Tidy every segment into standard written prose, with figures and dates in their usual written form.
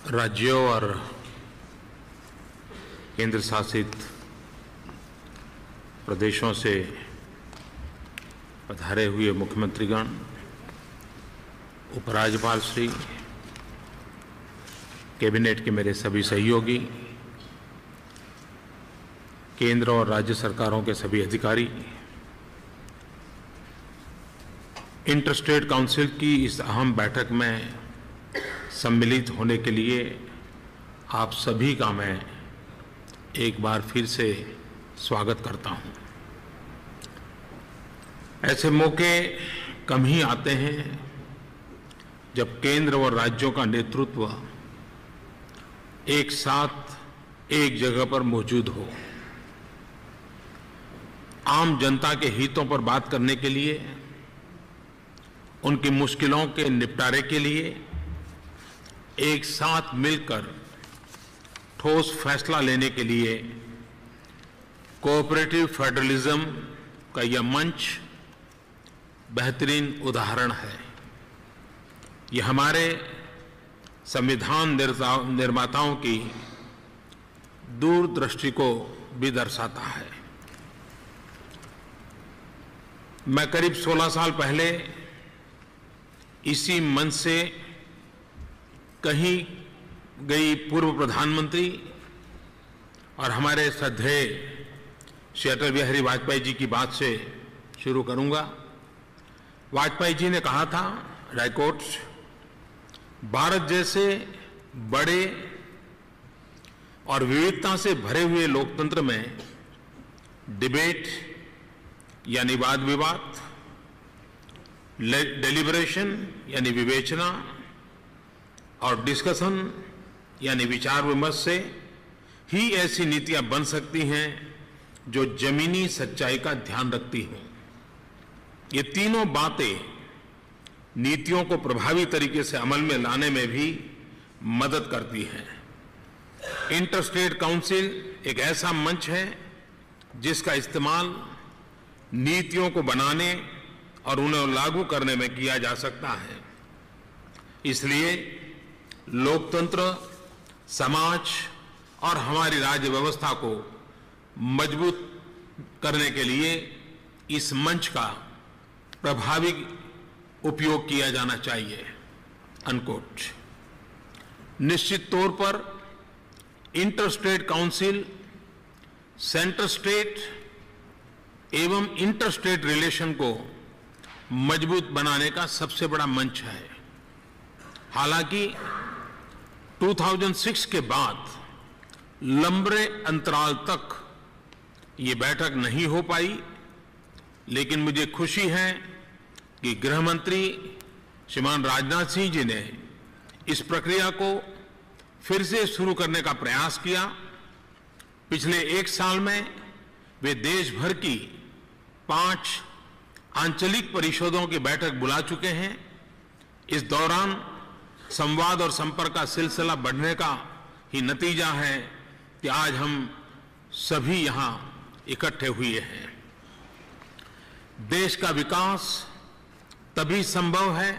राज्यों और केंद्र शासित प्रदेशों से पधारे हुए मुख्यमंत्रीगण, उपराज्यपाल श्री, कैबिनेट के मेरे सभी सहयोगी, केंद्र और राज्य सरकारों के सभी अधिकारी, इंटरस्टेट काउंसिल की इस अहम बैठक में सम्मिलित होने के लिए आप सभी का मैं एक बार फिर से स्वागत करता हूं। ऐसे मौके कम ही आते हैं जब केंद्र और राज्यों का नेतृत्व एक साथ एक जगह पर मौजूद हो। आम जनता के हितों पर बात करने के लिए, उनकी मुश्किलों के निपटारे के लिए एक साथ मिलकर ठोस फैसला लेने के लिए कोऑपरेटिव फेडरलिज्म का यह मंच बेहतरीन उदाहरण है। यह हमारे संविधान निर्माताओं की दूरदृष्टि को भी दर्शाता है। मैं करीब 16 साल पहले इसी मंच से कहीं गई पूर्व प्रधानमंत्री और हमारे श्रद्धेय श्री अटल बिहारी वाजपेयी जी की बात से शुरू करूंगा। वाजपेयी जी ने कहा था, रायकोट, भारत जैसे बड़े और विविधता से भरे हुए लोकतंत्र में डिबेट यानी वाद विवाद, डेलिब्रेशन यानी विवेचना और डिस्कशन यानी विचार विमर्श से ही ऐसी नीतियां बन सकती हैं जो जमीनी सच्चाई का ध्यान रखती हों। ये तीनों बातें नीतियों को प्रभावी तरीके से अमल में लाने में भी मदद करती हैं। इंटरस्टेट काउंसिल एक ऐसा मंच है जिसका इस्तेमाल नीतियों को बनाने और उन्हें लागू करने में किया जा सकता है। इसलिए लोकतंत्र, समाज और हमारी राज्य व्यवस्था को मजबूत करने के लिए इस मंच का प्रभावी उपयोग किया जाना चाहिए। अनकोट। निश्चित तौर पर इंटरस्टेट काउंसिल सेंटर स्टेट एवं इंटरस्टेट रिलेशन को मजबूत बनाने का सबसे बड़ा मंच है। हालांकि 2006 के बाद लंबे अंतराल तक ये बैठक नहीं हो पाई, लेकिन मुझे खुशी है कि गृह मंत्री श्रीमान राजनाथ सिंह जी ने इस प्रक्रिया को फिर से शुरू करने का प्रयास किया। पिछले एक साल में वे देश भर की 5 आंचलिक परिषदों की बैठक बुला चुके हैं। इस दौरान संवाद और संपर्क का सिलसिला बढ़ने का ही नतीजा है कि आज हम सभी यहां इकट्ठे हुए हैं। देश का विकास तभी संभव है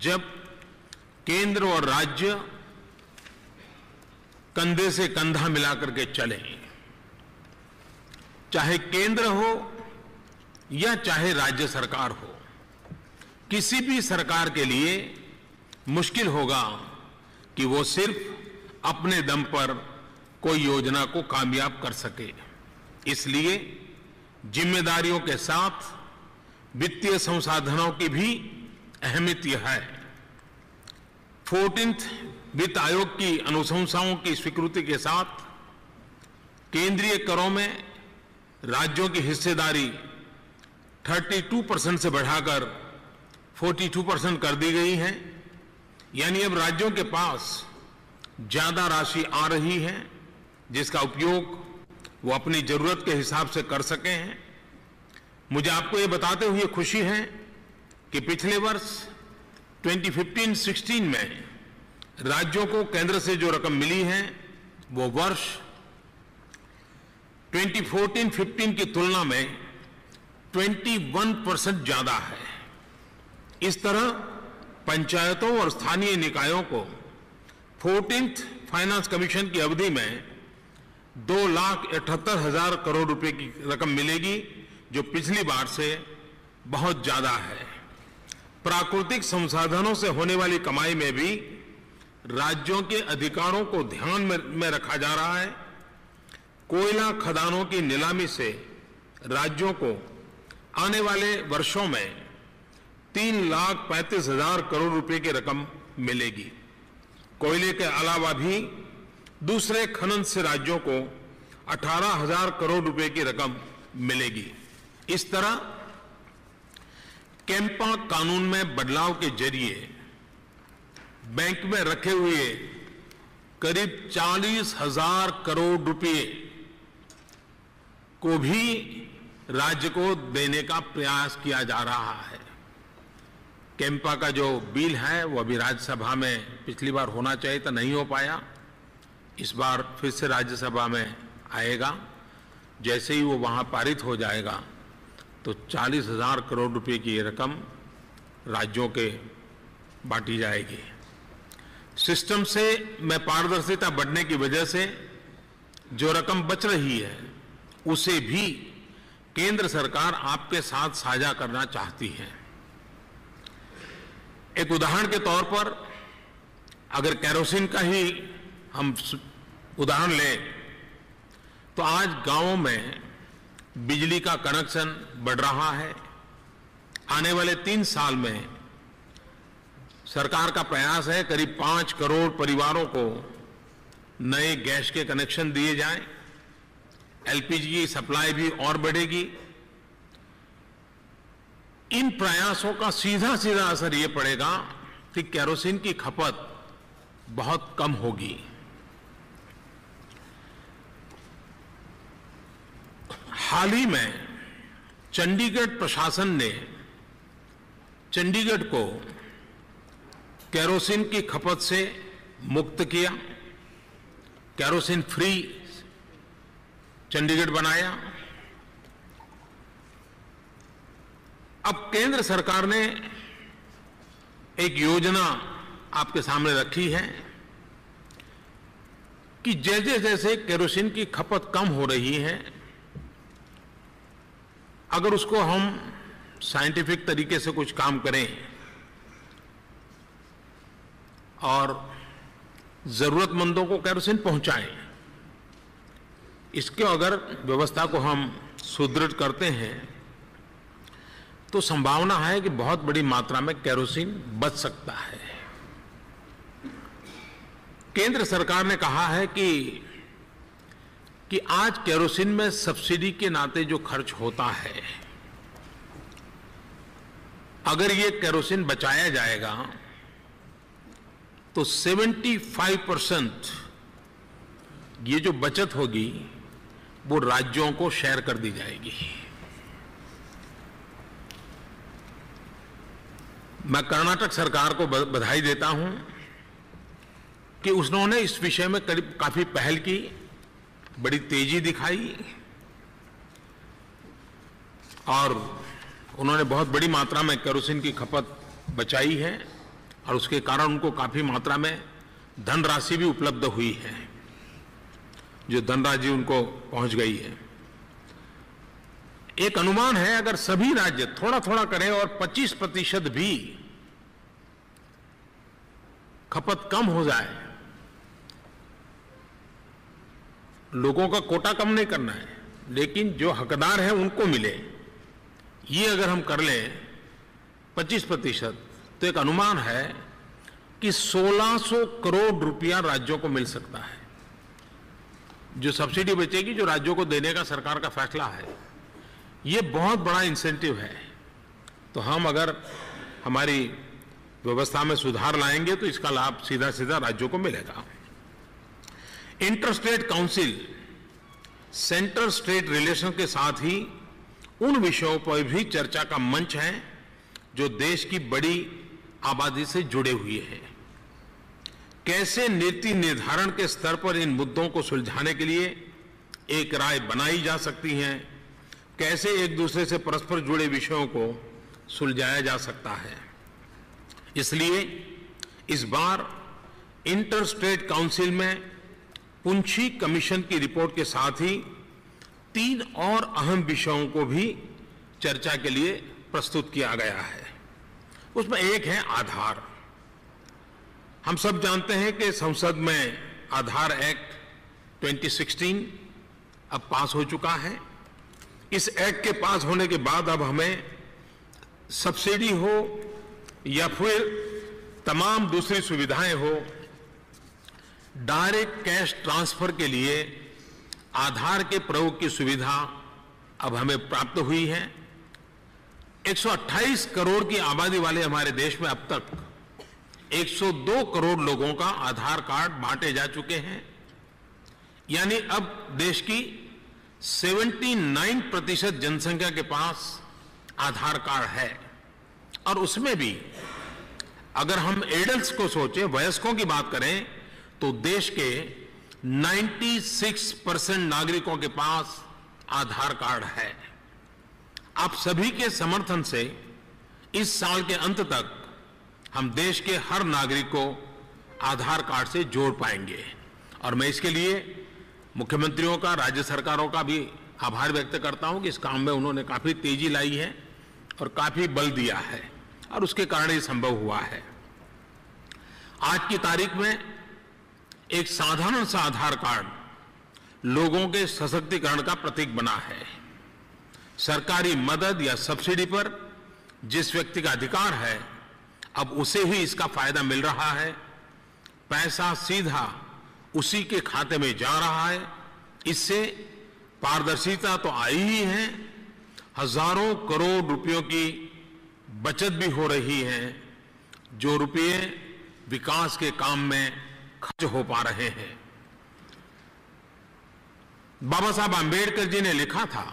जब केंद्र और राज्य कंधे से कंधा मिलाकर के चलें। चाहे केंद्र हो या चाहे राज्य सरकार हो, किसी भी सरकार के लिए मुश्किल होगा कि वो सिर्फ अपने दम पर कोई योजना को कामयाब कर सके। इसलिए जिम्मेदारियों के साथ वित्तीय संसाधनों की भी अहमियत है। 14th वित्त आयोग की अनुशंसाओं की स्वीकृति के साथ केंद्रीय करों में राज्यों की हिस्सेदारी 32% से बढ़ाकर 42% कर दी गई है। यानी अब राज्यों के पास ज्यादा राशि आ रही है जिसका उपयोग वो अपनी जरूरत के हिसाब से कर सके हैं। मुझे आपको ये बताते हुए खुशी है कि पिछले वर्ष 2015-16 में राज्यों को केंद्र से जो रकम मिली है वो वर्ष 2014-15 की तुलना में 21% ज्यादा है। इस तरह पंचायतों और स्थानीय निकायों को 14th फाइनेंस कमीशन की अवधि में 2,78,000 करोड़ रुपए की रकम मिलेगी, जो पिछली बार से बहुत ज्यादा है। प्राकृतिक संसाधनों से होने वाली कमाई में भी राज्यों के अधिकारों को ध्यान में रखा जा रहा है। कोयला खदानों की नीलामी से राज्यों को आने वाले वर्षों में 3,35,000 करोड़ रुपए की रकम मिलेगी। कोयले के अलावा भी दूसरे खनन से राज्यों को 18,000 करोड़ रुपए की रकम मिलेगी। इस तरह कैंपा कानून में बदलाव के जरिए बैंक में रखे हुए करीब 40,000 करोड़ रुपए को भी राज्य को देने का प्रयास किया जा रहा है। कैंपा का जो बिल है वो अभी राज्यसभा में पिछली बार होना चाहिए था, नहीं हो पाया। इस बार फिर से राज्यसभा में आएगा। जैसे ही वो वहां पारित हो जाएगा तो 40,000 करोड़ रुपए की ये रकम राज्यों के बांटी जाएगी। सिस्टम से में पारदर्शिता बढ़ने की वजह से जो रकम बच रही है उसे भी केंद्र सरकार आपके साथ साझा करना चाहती है। एक उदाहरण के तौर पर अगर केरोसिन का ही हम उदाहरण लें तो आज गांवों में बिजली का कनेक्शन बढ़ रहा है। आने वाले 3 साल में सरकार का प्रयास है करीब 5 करोड़ परिवारों को नए गैस के कनेक्शन दिए जाएं। एलपीजी की सप्लाई भी और बढ़ेगी। इन प्रयासों का सीधा सीधा असर ये पड़ेगा कि केरोसिन की खपत बहुत कम होगी। हाल ही में चंडीगढ़ प्रशासन ने चंडीगढ़ को केरोसिन की खपत से मुक्त किया। केरोसिन फ्री चंडीगढ़ बनाया। अब केंद्र सरकार ने एक योजना आपके सामने रखी है कि जैसे जैसे केरोसिन की खपत कम हो रही है, अगर उसको हम साइंटिफिक तरीके से कुछ काम करें और जरूरतमंदों को केरोसिन पहुंचाएं, इसके अगर व्यवस्था को हम सुदृढ़ करते हैं तो संभावना है कि बहुत बड़ी मात्रा में केरोसिन बच सकता है। केंद्र सरकार ने कहा है कि आज केरोसिन में सब्सिडी के नाते जो खर्च होता है, अगर ये केरोसिन बचाया जाएगा तो 75% ये जो बचत होगी वो राज्यों को शेयर कर दी जाएगी। मैं कर्नाटक सरकार को बधाई देता हूं कि उन्होंने इस विषय में काफी पहल की, बड़ी तेजी दिखाई और उन्होंने बहुत बड़ी मात्रा में केरोसिन की खपत बचाई है और उसके कारण उनको काफी मात्रा में धनराशि भी उपलब्ध हुई है, जो धनराशि उनको पहुंच गई है। एक अनुमान है अगर सभी राज्य थोड़ा थोड़ा करें और 25% भी खपत कम हो जाए, लोगों का कोटा कम नहीं करना है लेकिन जो हकदार है उनको मिले, ये अगर हम कर लें 25%, तो एक अनुमान है कि 1,600 करोड़ रुपया राज्यों को मिल सकता है। जो सब्सिडी बचेगी, जो राज्यों को देने का सरकार का फैसला है, ये बहुत बड़ा इंसेंटिव है। तो हम अगर हमारी व्यवस्था में सुधार लाएंगे तो इसका लाभ सीधा सीधा राज्यों को मिलेगा। Inter-state council centre state relation के साथ ही उन विषयों पर भी चर्चा का मंच है जो देश की बड़ी आबादी से जुड़े हुए हैं। कैसे नीति निर्धारण के स्तर पर इन मुद्दों को सुलझाने के लिए एक राय बनाई जा सकती है, कैसे एक दूसरे से परस्पर जुड़े विषयों को सुलझाया जा सकता है। इसलिए इस बार इंटर स्टेट काउंसिल में पुंछी कमीशन की रिपोर्ट के साथ ही 3 और अहम विषयों को भी चर्चा के लिए प्रस्तुत किया गया है। उसमें एक है आधार। हम सब जानते हैं कि संसद में आधार एक्ट 2016 अब पास हो चुका है। इस एक्ट के पास होने के बाद अब हमें सब्सिडी हो या फिर तमाम दूसरी सुविधाएं हो, डायरेक्ट कैश ट्रांसफर के लिए आधार के प्रयोग की सुविधा अब हमें प्राप्त हुई है। 128 करोड़ की आबादी वाले हमारे देश में अब तक 102 करोड़ लोगों का आधार कार्ड बांटे जा चुके हैं। यानी अब देश की 79% जनसंख्या के पास आधार कार्ड है। और उसमें भी अगर हम एडल्ट्स को सोचें, वयस्कों की बात करें, तो देश के 96% नागरिकों के पास आधार कार्ड है। आप सभी के समर्थन से इस साल के अंत तक हम देश के हर नागरिक को आधार कार्ड से जोड़ पाएंगे। और मैं इसके लिए मुख्यमंत्रियों का, राज्य सरकारों का भी आभार व्यक्त करता हूं कि इस काम में उन्होंने काफी तेजी लाई है और काफी बल दिया है, और उसके कारण ये संभव हुआ है। आज की तारीख में एक साधारण सा आधार कार्ड लोगों के सशक्तिकरण का प्रतीक बना है। सरकारी मदद या सब्सिडी पर जिस व्यक्ति का अधिकार है, अब उसे ही इसका फायदा मिल रहा है। पैसा सीधा उसी के खाते में जा रहा है। इससे पारदर्शिता तो आई ही है, हजारों करोड़ रुपयों की बचत भी हो रही है, जो रुपये विकास के काम में खर्च हो पा रहे हैं। बाबा साहब आंबेडकर जी ने लिखा था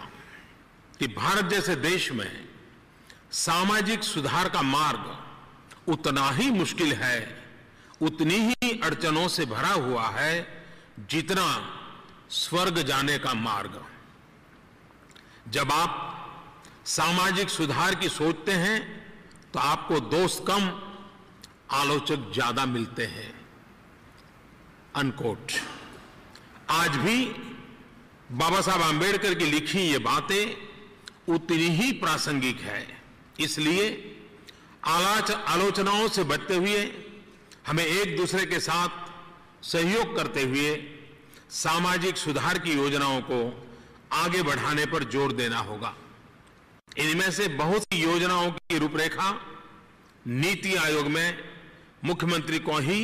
कि भारत जैसे देश में सामाजिक सुधार का मार्ग उतना ही मुश्किल है, उतनी ही अड़चनों से भरा हुआ है जितना स्वर्ग जाने का मार्ग। जब आप सामाजिक सुधार की सोचते हैं तो आपको दोस्त कम, आलोचक ज्यादा मिलते हैं। अनकोट। आज भी बाबा साहब आंबेडकर की लिखी ये बातें उतनी ही प्रासंगिक है। इसलिए आलोचनाओं से बचते हुए हमें एक दूसरे के साथ सहयोग करते हुए सामाजिक सुधार की योजनाओं को आगे बढ़ाने पर जोर देना होगा। इनमें से बहुत सी योजनाओं की रूपरेखा नीति आयोग में मुख्यमंत्री को ही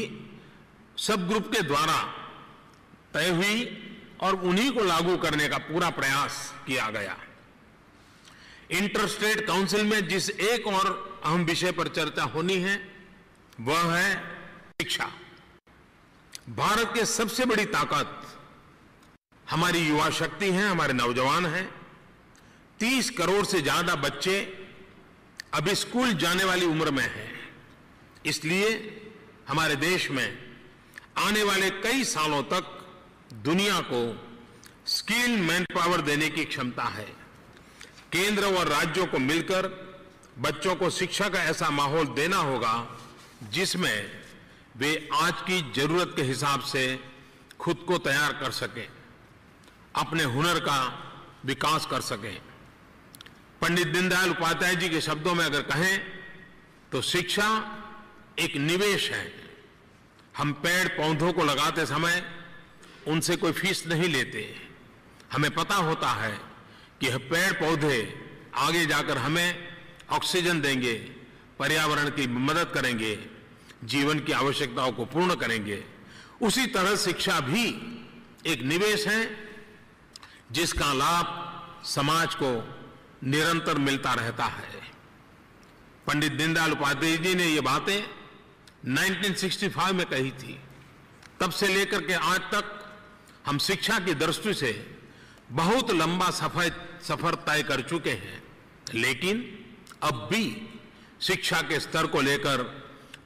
सब ग्रुप के द्वारा तय हुई और उन्हीं को लागू करने का पूरा प्रयास किया गया। इंटर स्टेट काउंसिल में जिस एक और अहम विषय पर चर्चा होनी है वह है शिक्षा। भारत की सबसे बड़ी ताकत हमारी युवा शक्ति है, हमारे नौजवान हैं। 30 करोड़ से ज्यादा बच्चे अभी स्कूल जाने वाली उम्र में हैं। इसलिए हमारे देश में आने वाले कई सालों तक दुनिया को स्किल्ड मैन पावर देने की क्षमता है। केंद्र और राज्यों को मिलकर बच्चों को शिक्षा का ऐसा माहौल देना होगा जिसमें वे आज की जरूरत के हिसाब से खुद को तैयार कर सकें, अपने हुनर का विकास कर सकें। पंडित दीनदयाल उपाध्याय जी के शब्दों में अगर कहें तो शिक्षा एक निवेश है। हम पेड़ पौधों को लगाते समय उनसे कोई फीस नहीं लेते। हमें पता होता है कि यह पेड़ पौधे आगे जाकर हमें ऑक्सीजन देंगे, पर्यावरण की मदद करेंगे, जीवन की आवश्यकताओं को पूर्ण करेंगे। उसी तरह शिक्षा भी एक निवेश है जिसका लाभ समाज को निरंतर मिलता रहता है। पंडित दीनदयाल उपाध्याय जी ने ये बातें 1965 में कही थी। तब से लेकर के आज तक हम शिक्षा की दृष्टि से बहुत लंबा सफर तय कर चुके हैं, लेकिन अब भी शिक्षा के स्तर को लेकर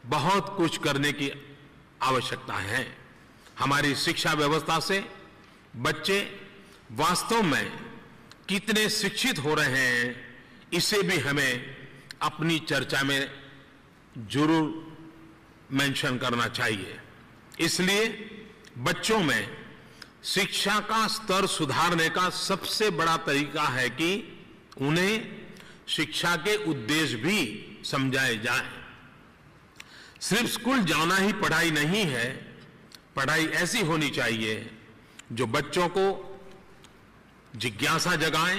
बहुत कुछ करने की आवश्यकता है। हमारी शिक्षा व्यवस्था से बच्चे वास्तव में कितने शिक्षित हो रहे हैं, इसे भी हमें अपनी चर्चा में जरूर मेंशन करना चाहिए। इसलिए बच्चों में शिक्षा का स्तर सुधारने का सबसे बड़ा तरीका है कि उन्हें शिक्षा के उद्देश्य भी समझाए जाएं। सिर्फ स्कूल जाना ही पढ़ाई नहीं है। पढ़ाई ऐसी होनी चाहिए जो बच्चों को जिज्ञासा जगाए,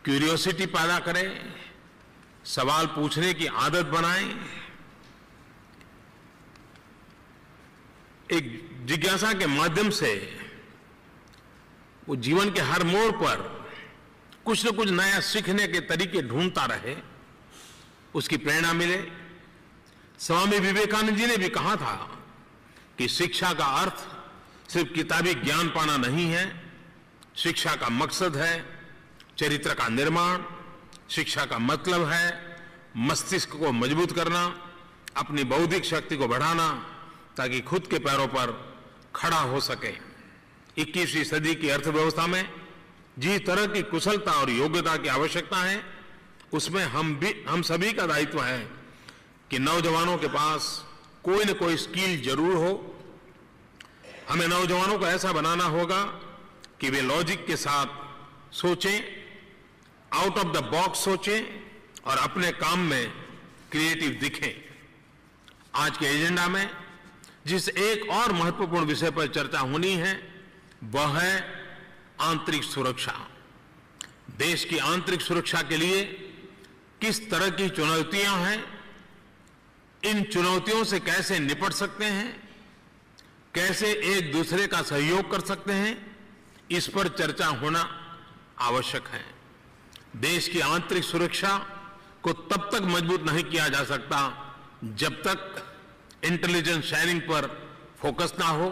क्यूरियोसिटी पैदा करे, सवाल पूछने की आदत बनाए। एक जिज्ञासा के माध्यम से वो जीवन के हर मोड़ पर कुछ न कुछ नया सीखने के तरीके ढूंढता रहे, उसकी प्रेरणा मिले। स्वामी विवेकानंद जी ने भी कहा था कि शिक्षा का अर्थ सिर्फ किताबी ज्ञान पाना नहीं है। शिक्षा का मकसद है चरित्र का निर्माण। शिक्षा का मतलब है मस्तिष्क को मजबूत करना, अपनी बौद्धिक शक्ति को बढ़ाना, ताकि खुद के पैरों पर खड़ा हो सके। 21वीं सदी की अर्थव्यवस्था में जिस तरह की कुशलता और योग्यता की आवश्यकता है, उसमें हम सभी का दायित्व है कि नौजवानों के पास कोई न कोई स्किल जरूर हो। हमें नौजवानों को ऐसा बनाना होगा कि वे लॉजिक के साथ सोचें, आउट ऑफ द बॉक्स सोचें और अपने काम में क्रिएटिव दिखें। आज के एजेंडा में जिस एक और महत्वपूर्ण विषय पर चर्चा होनी है वह है आंतरिक सुरक्षा। देश की आंतरिक सुरक्षा के लिए किस तरह की चुनौतियां हैं, इन चुनौतियों से कैसे निपट सकते हैं, कैसे एक दूसरे का सहयोग कर सकते हैं, इस पर चर्चा होना आवश्यक है। देश की आंतरिक सुरक्षा को तब तक मजबूत नहीं किया जा सकता जब तक इंटेलिजेंस शेयरिंग पर फोकस ना हो,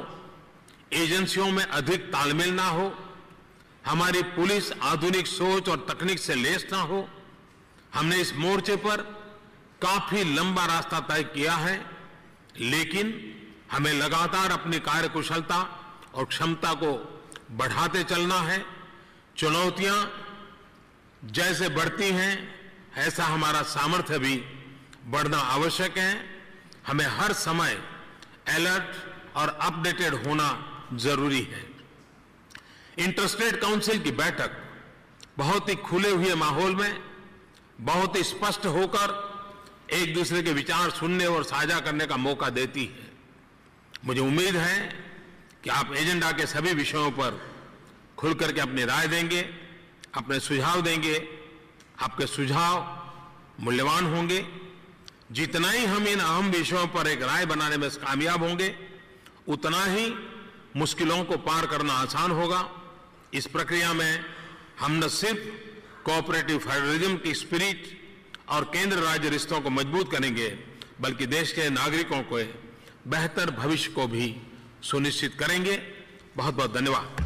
एजेंसियों में अधिक तालमेल ना हो, हमारी पुलिस आधुनिक सोच और तकनीक से लैस ना हो। हमने इस मोर्चे पर काफी लंबा रास्ता तय किया है, लेकिन हमें लगातार अपनी कार्यकुशलता और क्षमता को बढ़ाते चलना है। चुनौतियां जैसे बढ़ती हैं, ऐसा हमारा सामर्थ्य भी बढ़ना आवश्यक है। हमें हर समय अलर्ट और अपडेटेड होना जरूरी है। इंटरस्टेट काउंसिल की बैठक बहुत ही खुले हुए माहौल में बहुत ही स्पष्ट होकर एक दूसरे के विचार सुनने और साझा करने का मौका देती है। मुझे उम्मीद है कि आप एजेंडा के सभी विषयों पर खुल करके अपनी राय देंगे, अपने सुझाव देंगे। आपके सुझाव मूल्यवान होंगे। जितना ही हम इन अहम विषयों पर एक राय बनाने में कामयाब होंगे, उतना ही मुश्किलों को पार करना आसान होगा। इस प्रक्रिया में हम न सिर्फ कोऑपरेटिव फेडरलिज्म की स्पिरिट और केंद्र राज्य रिश्तों को मजबूत करेंगे, बल्कि देश के नागरिकों को बेहतर भविष्य को भी सुनिश्चित करेंगे। बहुत बहुत धन्यवाद।